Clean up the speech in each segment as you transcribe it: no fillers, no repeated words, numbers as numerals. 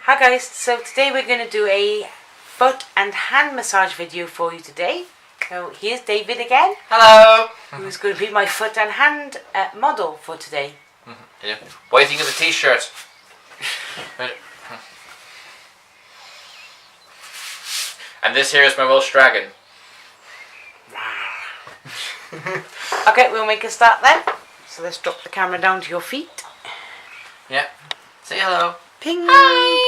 Hi guys, so today we're going to do a foot and hand massage video for you today. So here's David again. Hello! Who's going to be my foot and hand model for today. Yeah. What do you think of the t-shirt? And this here is my Welsh Dragon. Okay, we'll make a start then. So let's drop the camera down to your feet. Yeah. Say hello. Ping! Hi!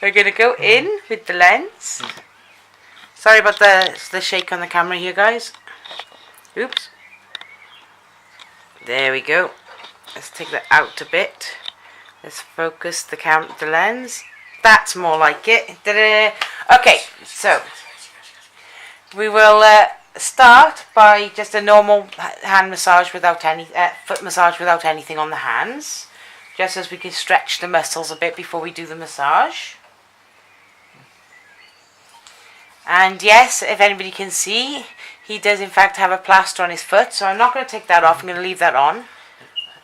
We're going to go in with the lens. Sorry about the shake on the camera here, guys. Oops. There we go. Let's take that out a bit. Let's focus the lens. That's more like it. Ta-da. Okay, so we will start by just a normal hand massage without any foot massage without anything on the hands, just as we can stretch the muscles a bit before we do the massage. And yes, if anybody can see, he does in fact have a plaster on his foot, so I'm not going to take that off. I'm going to leave that on.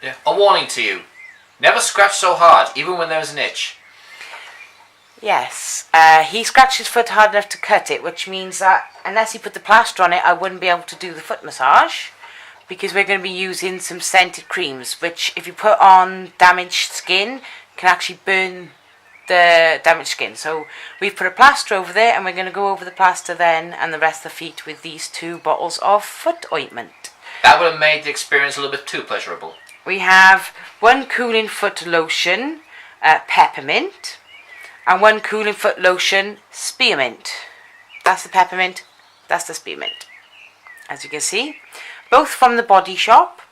Yeah. A warning to you: never scratch so hard, even when there's an itch. Yes, he scratched his foot hard enough to cut it, which means that unless he put the plaster on it, I wouldn't be able to do the foot massage, because we're going to be using some scented creams, which if you put on damaged skin, can actually burn the damaged skin. So we've put a plaster over there, and we're going to go over the plaster then and the rest of the feet with these 2 bottles of foot ointment. That would have made the experience a little bit too pleasurable. We have 1 cooling foot lotion, peppermint, and 1 cooling foot lotion, spearmint. That's the peppermint, that's the spearmint. As you can see, both from the Body Shop.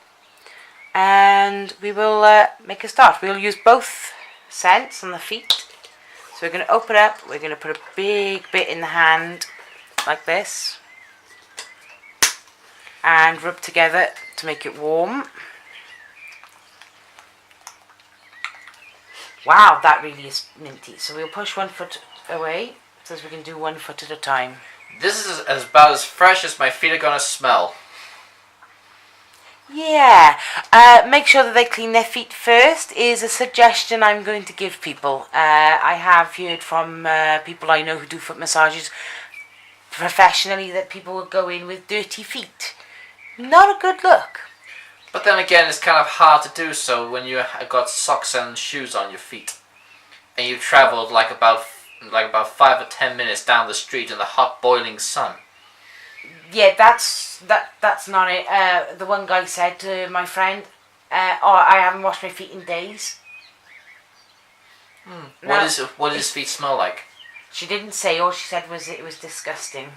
And we will make a start. We'll use both scents on the feet. So we're going to open up, we're going to put a big bit in the hand, like this. And rub together to make it warm. Wow, that really is minty. So we'll push 1 foot away so we can do 1 foot at a time. This is about as fresh as my feet are gonna smell. Yeah, make sure that they clean their feet first is a suggestion I'm going to give people. I have heard from people I know who do foot massages professionally that people will go in with dirty feet. Not a good look. But then again, it's kind of hard to do so when you got socks and shoes on your feet, and you've travelled like about 5 or 10 minutes down the street in the hot boiling sun. Yeah, that's not it. The one guy said to my friend, "Oh, I haven't washed my feet in days." What does his feet smell like? She didn't say. All she said was it was disgusting.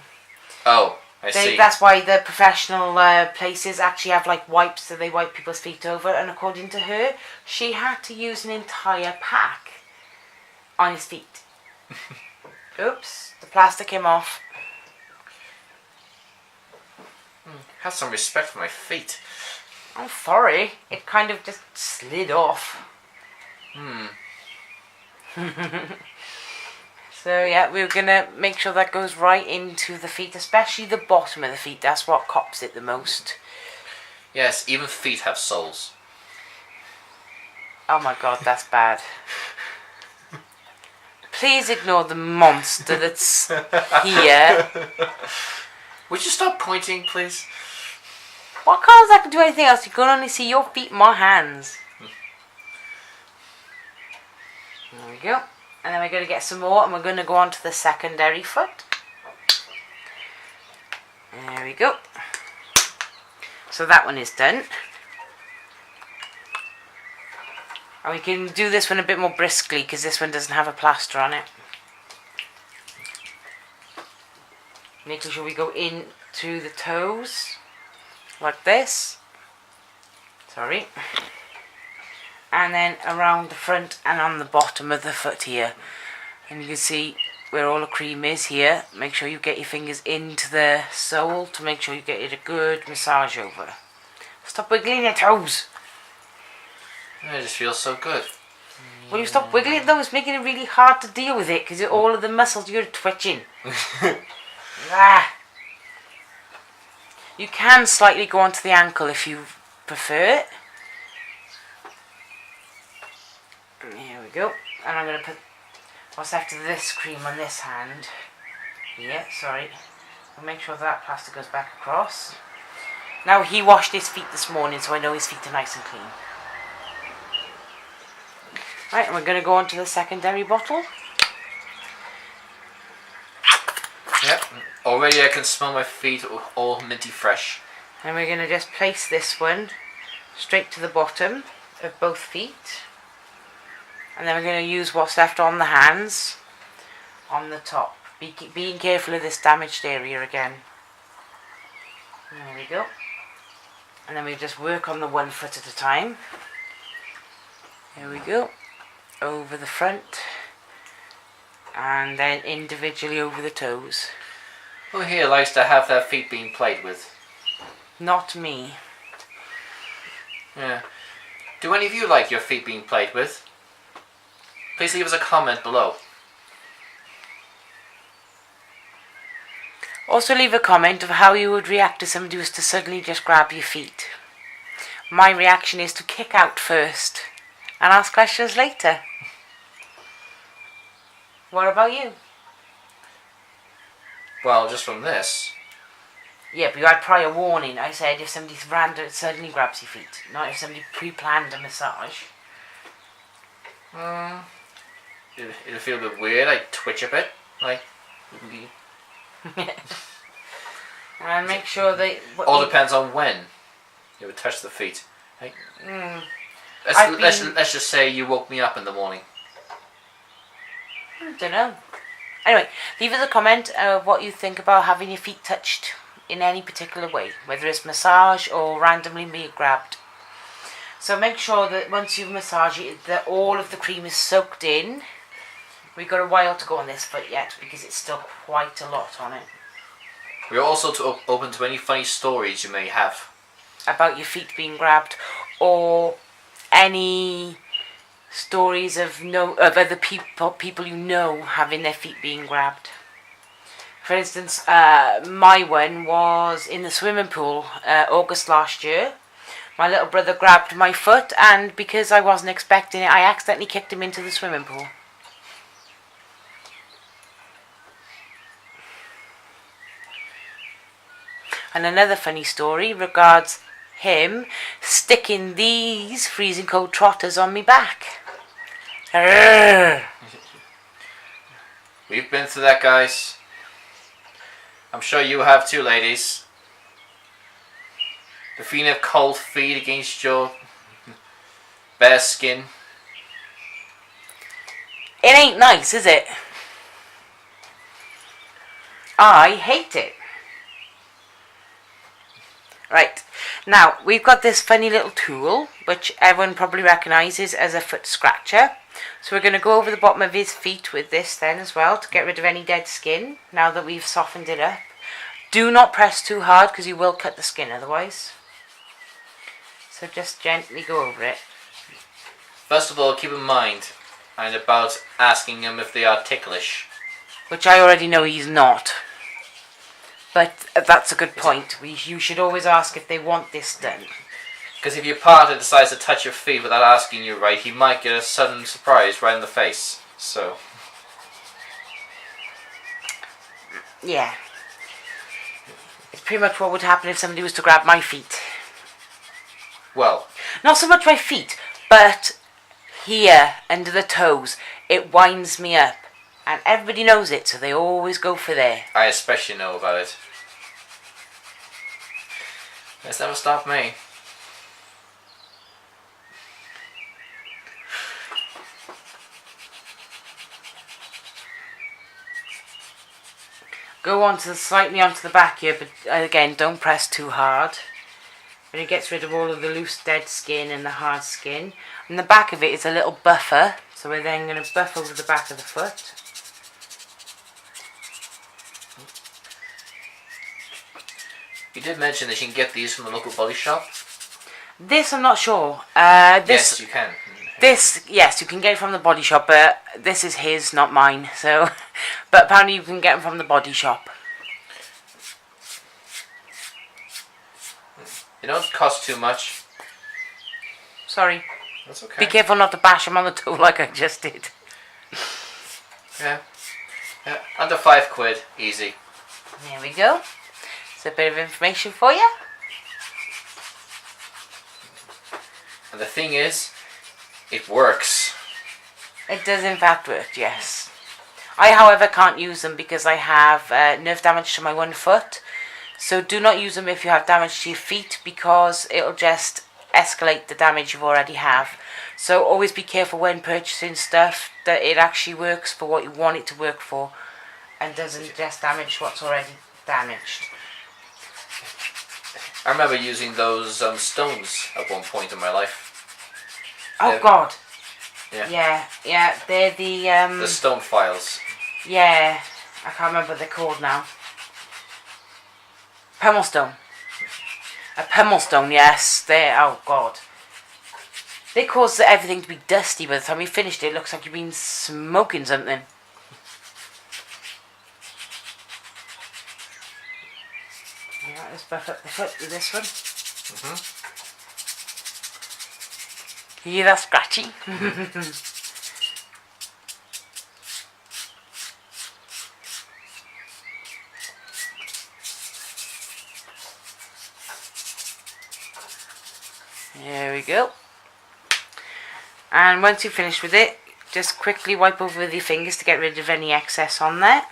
Oh, I see. That's why the professional places actually have like wipes that they wipe people's feet over. And according to her, she had to use an entire pack on his feet. Oops, the plaster came off. Have some respect for my feet. I'm sorry, it kind of just slid off. So yeah, we're gonna make sure that goes right into the feet, especially the bottom of the feet. That's what cops it the most. Yes, even feet have souls. Oh my god, that's bad. Please ignore the monster that's here. Would you stop pointing, please? What cars I can do anything else? You can only see your feet, my hands. There we go. And then we're going to get some more, and we're going to go on to the secondary foot. There we go. So that one is done. And we can do this one a bit more briskly because this one doesn't have a plaster on it. Making sure we go in to the toes, like this. Sorry. And then around the front and on the bottom of the foot here. And you can see where all the cream is here. Make sure you get your fingers into the sole to make sure you get it a good massage over. Stop wiggling your toes. It just feels so good. Will you stop wiggling it though? It's making it really hard to deal with it because all of the muscles you're twitching. Ah. You can slightly go onto the ankle if you prefer it. And here we go. And I'm going to put what's left of this cream on this hand. Yeah, sorry. I'll make sure that plastic goes back across. Now, he washed his feet this morning, so I know his feet are nice and clean. Right, and we're going to go on to the secondary bottle. Yep. Already I can smell my feet all minty fresh. And we're going to just place this one straight to the bottom of both feet. And then we're going to use what's left on the hands on the top. Being careful of this damaged area again. There we go. And then we just work on the 1 foot at a time. There we go. Over the front. And then individually over the toes. Who here likes to have their feet being played with? Not me. Yeah. Do any of you like your feet being played with? Please leave us a comment below. Also leave a comment of how you would react to somebody who was to suddenly just grab your feet. My reaction is to kick out first and ask questions later. What about you? Well, just from this. Yeah, but you had prior warning. I said if somebody random suddenly grabs your feet, not if somebody pre-planned a massage. It'll feel a bit weird. I twitch a bit. Like. And make sure they... All depends on when you would touch the feet. Like, let's just say you woke me up in the morning. I don't know. Anyway, leave us a comment of what you think about having your feet touched in any particular way, whether it's massage or randomly being grabbed. So make sure that once you've massaged it, that all of the cream is soaked in. We've got a while to go on this foot yet because it's still quite a lot on it. We're also open to any funny stories you may have about your feet being grabbed, or any stories of other people you know having their feet being grabbed. For instance, my one was in the swimming pool August last year. My little brother grabbed my foot, and because I wasn't expecting it, I accidentally kicked him into the swimming pool. And another funny story regards him sticking these freezing cold trotters on me back. We've been through that, guys. I'm sure you have too, ladies. The feeling of cold feet against your bare skin. It ain't nice, is it? I hate it. Right, now we've got this funny little tool which everyone probably recognises as a foot scratcher. So we're going to go over the bottom of his feet with this then as well to get rid of any dead skin now that we've softened it up. Do not press too hard because you will cut the skin otherwise. So just gently go over it. First of all, keep in mind and about asking them if they are ticklish. Which I already know he's not. But that's a good point. You should always ask if they want this done. Because if your partner decides to touch your feet without asking you right, he might get a sudden surprise right in the face. So. Yeah. It's pretty much what would happen if somebody was to grab my feet. Well. Not so much my feet, but here, under the toes. It winds me up. And everybody knows it, so they always go for there. I especially know about it. It's never stopped me. Go on to slightly onto the back here, but again, don't press too hard. But it gets rid of all of the loose dead skin and the hard skin. And the back of it is a little buffer, so we're then going to buff over the back of the foot. You did mention that you can get these from the local body shop. This I'm not sure. This, yes, you can. This, yes, you can get it from the body shop, but this is his, not mine. So, but apparently you can get them from the body shop. They don't cost too much. Sorry. That's okay. Be careful not to bash him on the toe like I just did. Yeah. Under £5, easy. There we go. It's a bit of information for you. And the thing is, it works. It does in fact work, yes. I, however, can't use them because I have nerve damage to my one foot. So do not use them if you have damage to your feet, because it'll just escalate the damage you already have. So always be careful when purchasing stuff that it actually works for what you want it to work for, and doesn't just damage what's already damaged. I remember using those stones at one point in my life. Oh Yeah. God. Yeah. Yeah. They're The stone files. Yeah, I can't remember what they're called now. Pummel stone. A pummel stone, yes. Oh God. They cause everything to be dusty by the time you finished it. It looks like you've been smoking something. Yeah, let's buff up the foot with this one. You hear that scratchy? There we go. And once you've finished with it, just quickly wipe over with your fingers to get rid of any excess on there.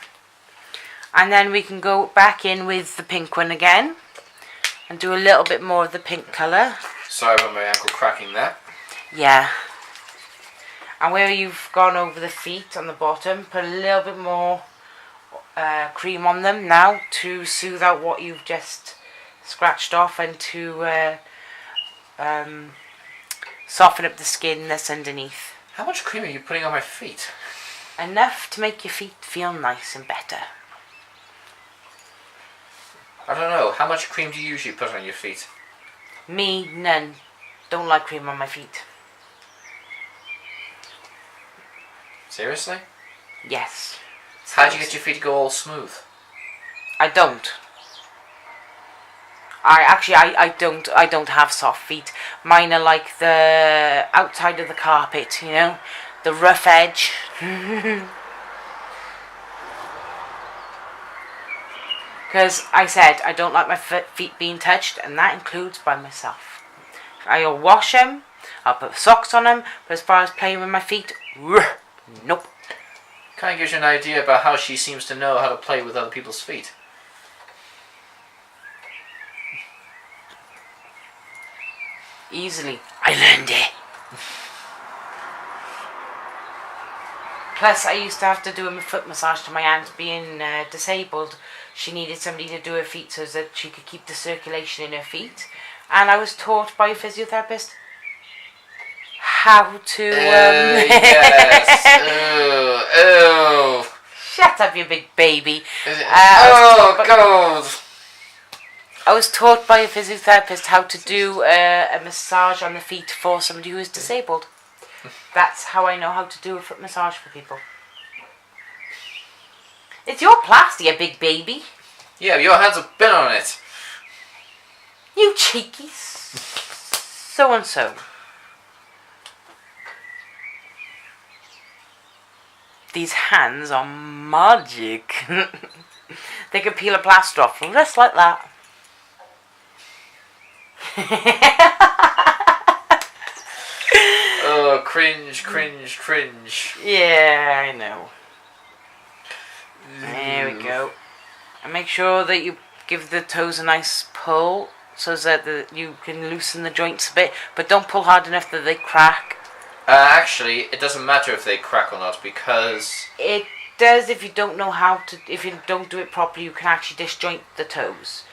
And then we can go back in with the pink one again and do a little bit more of the pink colour. Sorry about my ankle cracking there. Yeah. And where you've gone over the feet on the bottom, put a little bit more cream on them now to soothe out what you've just scratched off, and to soften up the skin that's underneath. How much cream are you putting on my feet? Enough to make your feet feel nice and better. I don't know. How much cream do you usually put on your feet? Me, none. Don't like cream on my feet. Seriously? Yes. How do you get your feet to go all smooth? I don't. I don't have soft feet. Mine are like the outside of the carpet, you know, the rough edge. Because I said I don't like my feet being touched, and that includes by myself. I'll wash them, I'll put socks on them, but as far as playing with my feet, nope. Kind of gives you an idea about how she seems to know how to play with other people's feet. Easily. I learned it. Plus, I used to have to do a foot massage to my aunt being disabled. She needed somebody to do her feet so that she could keep the circulation in her feet. And I was taught by a physiotherapist how to... Yes. Ew. Shut up, you big baby. God. I was taught by a physiotherapist how to do a massage on the feet for somebody who is disabled. That's how I know how to do a foot massage for people. It's your plasty, you big baby. Yeah, but your hands have been on it. You cheeky so-and-so. These hands are magic. They can peel a plaster off just like that. Oh, cringe. Yeah, I know. There we go. And make sure that you give the toes a nice pull so that you can loosen the joints a bit, but don't pull hard enough that they crack. Actually, it doesn't matter if they crack or not, because... It does if you don't know how to... If you don't do it properly, you can actually disjoint the toes.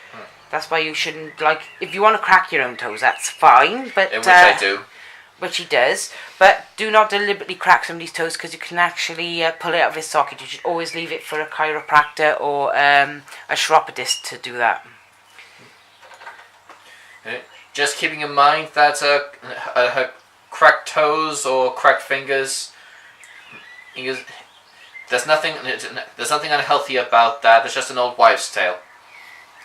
That's why you shouldn't, like... If you want to crack your own toes, that's fine, but... Which I do. Which he does. But do not deliberately crack somebody's toes, because you can actually pull it out of its socket. You should always leave it for a chiropractor or a chiropodist to do that. Just keeping in mind that her cracked toes or cracked fingers, there's nothing unhealthy about that. It's just an old wives' tale.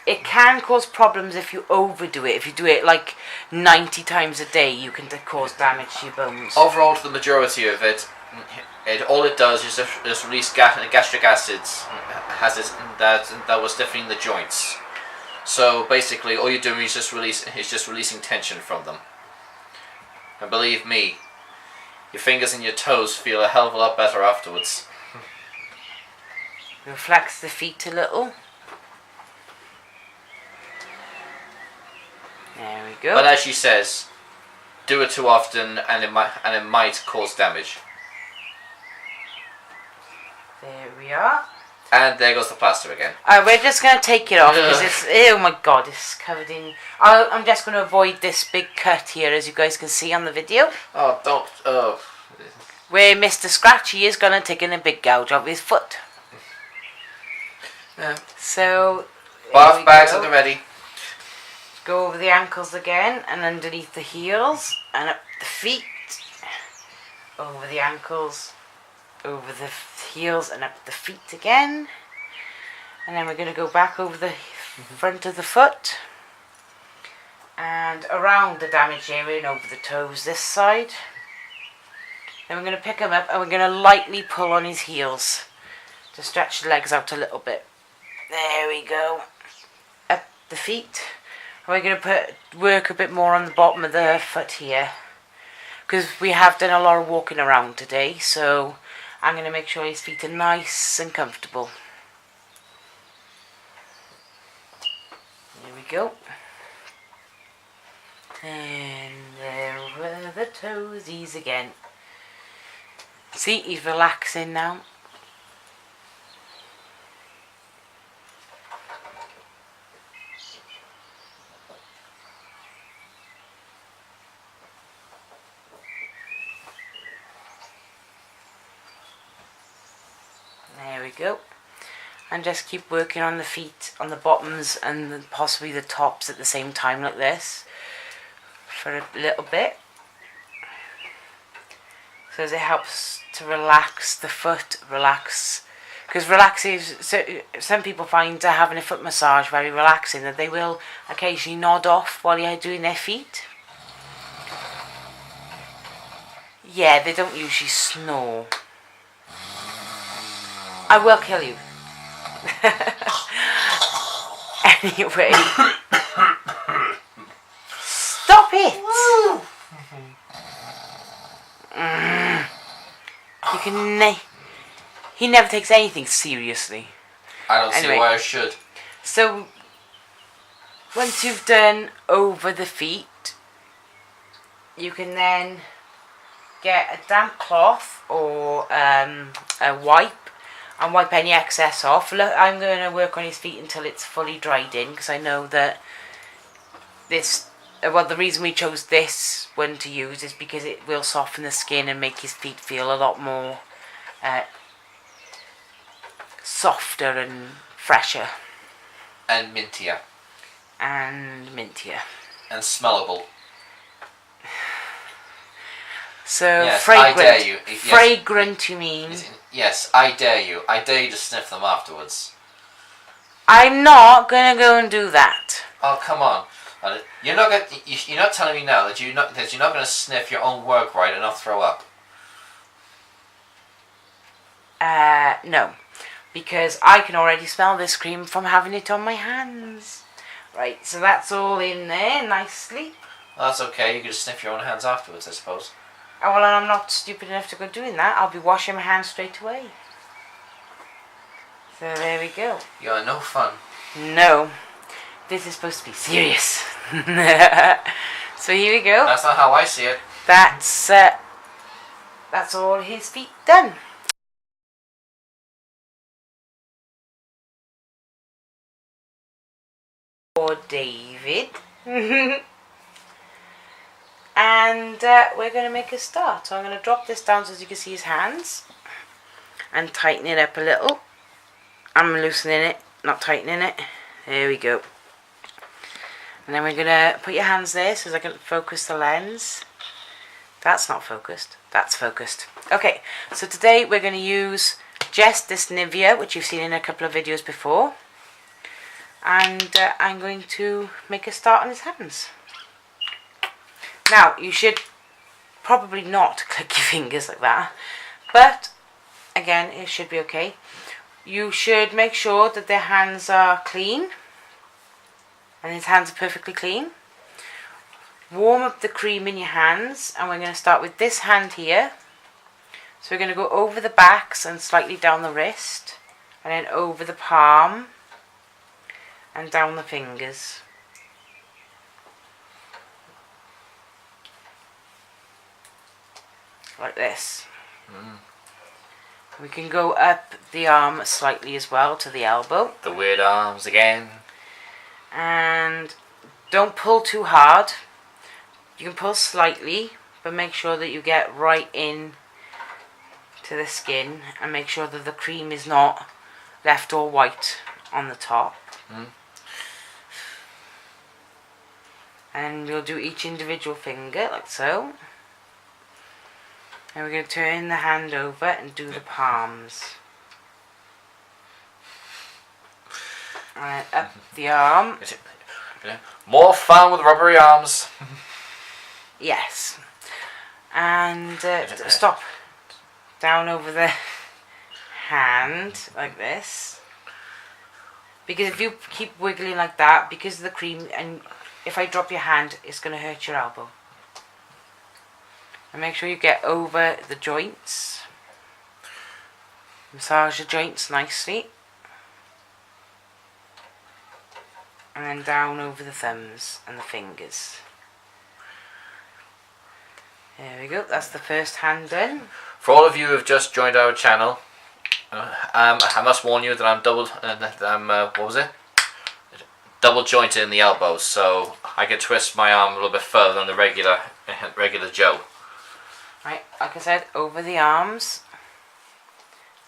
It can cause problems if you overdo it. If you do it like 90 times a day, you can cause damage to your bones. Overall, to the majority of it, all it does is just release gastric acids, that was definitely in the joints. So basically, all you're doing is just releasing tension from them. And believe me, your fingers and your toes feel a hell of a lot better afterwards. We'll flex the feet a little. There we go. But as she says, do it too often and it might cause damage. There we are. And there goes the plaster again. We're just going to take it off because it's, oh my god, it's covered in... I'm just going to avoid this big cut here, as you guys can see on the video. Oh, don't... Oh. Where Mr. Scratchy is going to take in a big gouge of his foot. Yeah. So... Bath bags at the ready. Go over the ankles again and underneath the heels and up the feet. Over the ankles, over the heels and up the feet again. And then we're going to go back over the front of the foot and around the damaged area and over the toes this side. Then we're going to pick him up and we're going to lightly pull on his heels to stretch the legs out a little bit. There we go. Up the feet. And we're going to work a bit more on the bottom of the foot here, because we have done a lot of walking around today, so I'm going to make sure his feet are nice and comfortable. There we go. And there were the toesies again. See, he's relaxing now. There we go. And just keep working on the feet, on the bottoms and possibly the tops at the same time like this for a little bit. So as it helps to relax the foot, because relaxes, so some people find having a foot massage very relaxing, that they will occasionally nod off while you're doing their feet. Yeah, they don't usually snore. I will kill you. Anyway. Stop it! You can... He never takes anything seriously. I don't see why I should. So, once you've done over the feet, you can then get a damp cloth or a wipe and wipe any excess off. Look, I'm going to work on his feet until it's fully dried in, because I know that this... Well, the reason we chose this one to use is because it will soften the skin and make his feet feel a lot more softer and fresher. And mintier. And mintier. And smellable. So, yes, fragrant. I dare you. Yes. Fragrant, you mean? Yes, I dare you. I dare you to sniff them afterwards. I'm not going to go and do that. Oh, come on. You're not telling me now that you're not going to sniff your own work right and not throw up. No, because I can already smell this cream from having it on my hands. Right, so that's all in there nicely. Well, that's okay. You can just sniff your own hands afterwards, I suppose. Oh, well, I'm not stupid enough to go doing that. I'll be washing my hands straight away. So there we go. You're no fun. No. This is supposed to be serious. So here we go. That's not how I see it. That's all his feet done. For David. And we're going to make a start. So I'm going to drop this down so you can see his hands and tighten it up a little. I'm loosening it, not tightening it. There we go. And then we're going to put your hands there so I can focus the lens. That's not focused. That's focused. Okay, so today we're going to use just this Nivea, which you've seen in a couple of videos before. and I'm going to make a start on his hands. Now, you should probably not click your fingers like that, but again, it should be okay. You should make sure that their hands are clean, and his hands are perfectly clean. Warm up the cream in your hands, and we're going to start with this hand here. So we're going to go over the backs and slightly down the wrist, and then over the palm and down the fingers. Like this. We can go up the arm slightly as well to the elbow. The weird arms again. And don't pull too hard. You can pull slightly, but make sure that you get right in to the skin, and make sure that the cream is not left all white on the top. And we'll do each individual finger like so. And we're going to turn the hand over and do the palms. And up the arm. More fun with rubbery arms. Yes. And stop. Down over the hand like this. Because if you keep wiggling like that, because of the cream, and if I drop your hand, it's going to hurt your elbow. And make sure you get over the joints. Massage the joints nicely. And then down over the thumbs and the fingers. There we go, that's the first hand done. For all of you who have just joined our channel, I must warn you that I'm double jointed in the elbows, so I can twist my arm a little bit further than the regular Joe. Right, like I said, over the arms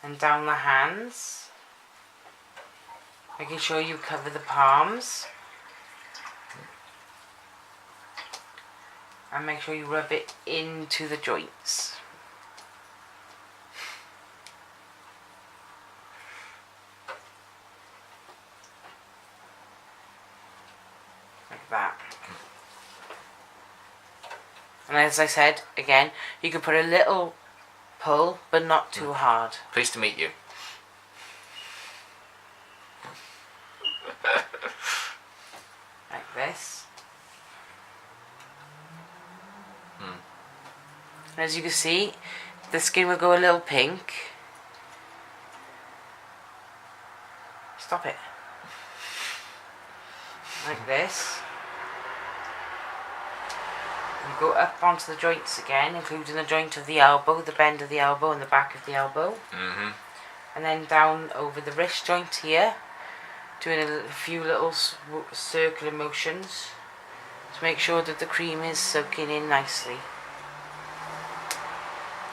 and down the hands, making sure you cover the palms, and make sure you rub it into the joints. Like that. And as I said, again, you can put a little pull, but not too hard. Pleased to meet you. Like this. And as you can see, the skin will go a little pink. Stop it. Like this. You go up onto the joints again, including the joint of the elbow, the bend of the elbow and the back of the elbow. And then down over the wrist joint here, doing a few little circular motions to make sure that the cream is soaking in nicely.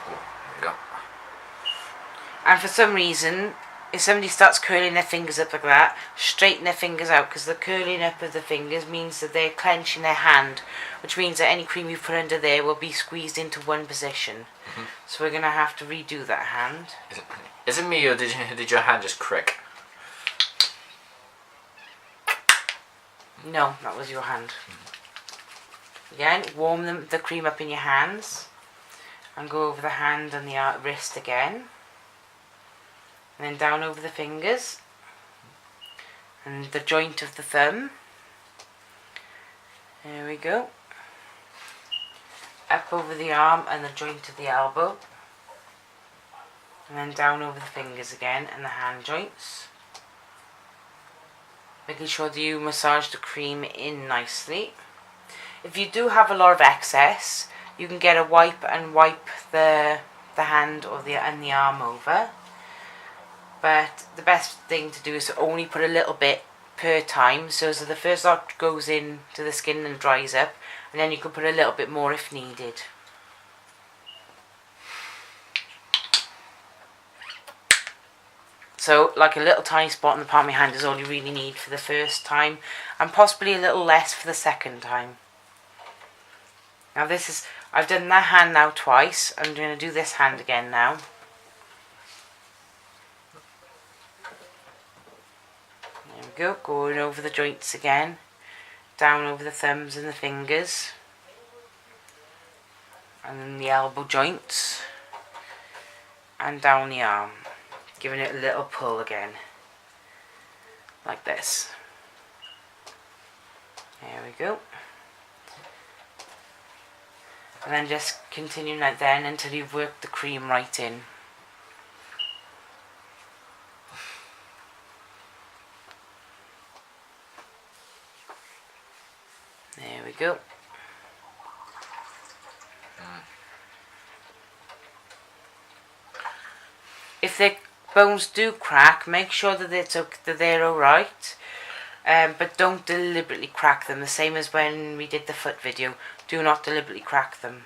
There we go. And for some reason, if somebody starts curling their fingers up like that, straighten their fingers out, because the curling up of the fingers means that they're clenching their hand, which means that any cream you put under there will be squeezed into one position. So we're going to have to redo that hand. Is it me, or did your hand just crick? No, that was your hand. Again, warm the cream up in your hands, and go over the hand and the wrist again. And then down over the fingers and the joint of the thumb. There we go. Up over the arm and the joint of the elbow. And then down over the fingers again and the hand joints. Making sure that you massage the cream in nicely. If you do have a lot of excess, you can get a wipe and wipe the hand or the arm over. But the best thing to do is to only put a little bit per time, so the first lot goes in to the skin and dries up, and then you can put a little bit more if needed. So like a little tiny spot on the palm of your hand is all you really need for the first time, and possibly a little less for the second time. Now I've done that hand now twice. I'm going to do this hand again now. There we go, going over the joints again, down over the thumbs and the fingers, and then the elbow joints, and down the arm, giving it a little pull again, like this. There we go. And then just continue like then until you've worked the cream right in. There we go. If the bones do crack, make sure that they're alright. But don't deliberately crack them. The same as when we did the foot video. Do not deliberately crack them.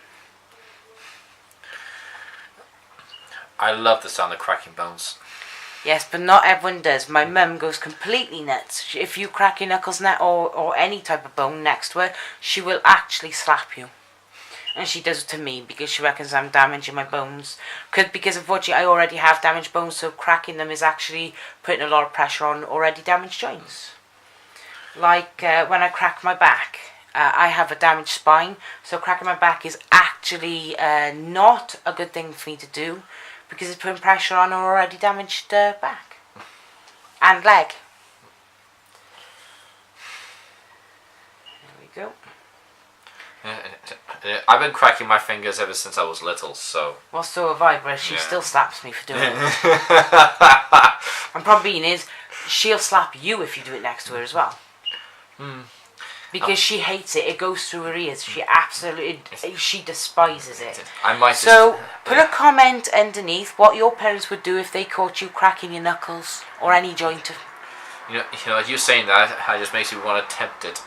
I love the sound of cracking bones. Yes, but not everyone does. My mum goes completely nuts. If you crack your knuckles or any type of bone next to her, she will actually slap you. And she does it to me because she reckons I'm damaging my bones. Because unfortunately I already have damaged bones, so cracking them is actually putting a lot of pressure on already damaged joints. Like when I crack my back, I have a damaged spine, so cracking my back is actually not a good thing for me to do because it's putting pressure on an already damaged back and leg. There we go. I've been cracking my fingers ever since I was little, so... Well, so have I, but she still slaps me for doing it. And problem being is, she'll slap you if you do it next to her as well. Because she hates it. It goes through her ears. She despises it. I might so put a comment underneath what your parents would do if they caught you cracking your knuckles or any joint. You know, you saying that, it just makes me want to tempt it.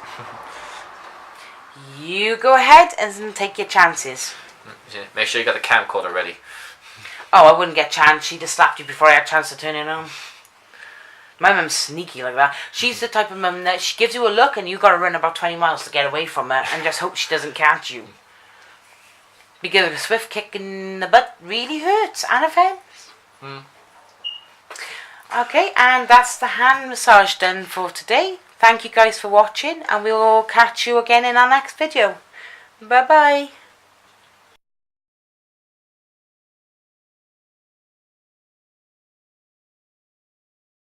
You go ahead and take your chances. Make sure you got the camcorder ready. Oh, I wouldn't get a chance. She'd have slapped you before I had a chance to turn it on. My mum's sneaky like that. She's the type of mum that she gives you a look and you got to run about 20 miles to get away from her and just hope she doesn't catch you. Because a swift kick in the butt really hurts and offends. Okay, and that's the hand massage done for today. Thank you guys for watching and we'll catch you again in our next video. Bye bye.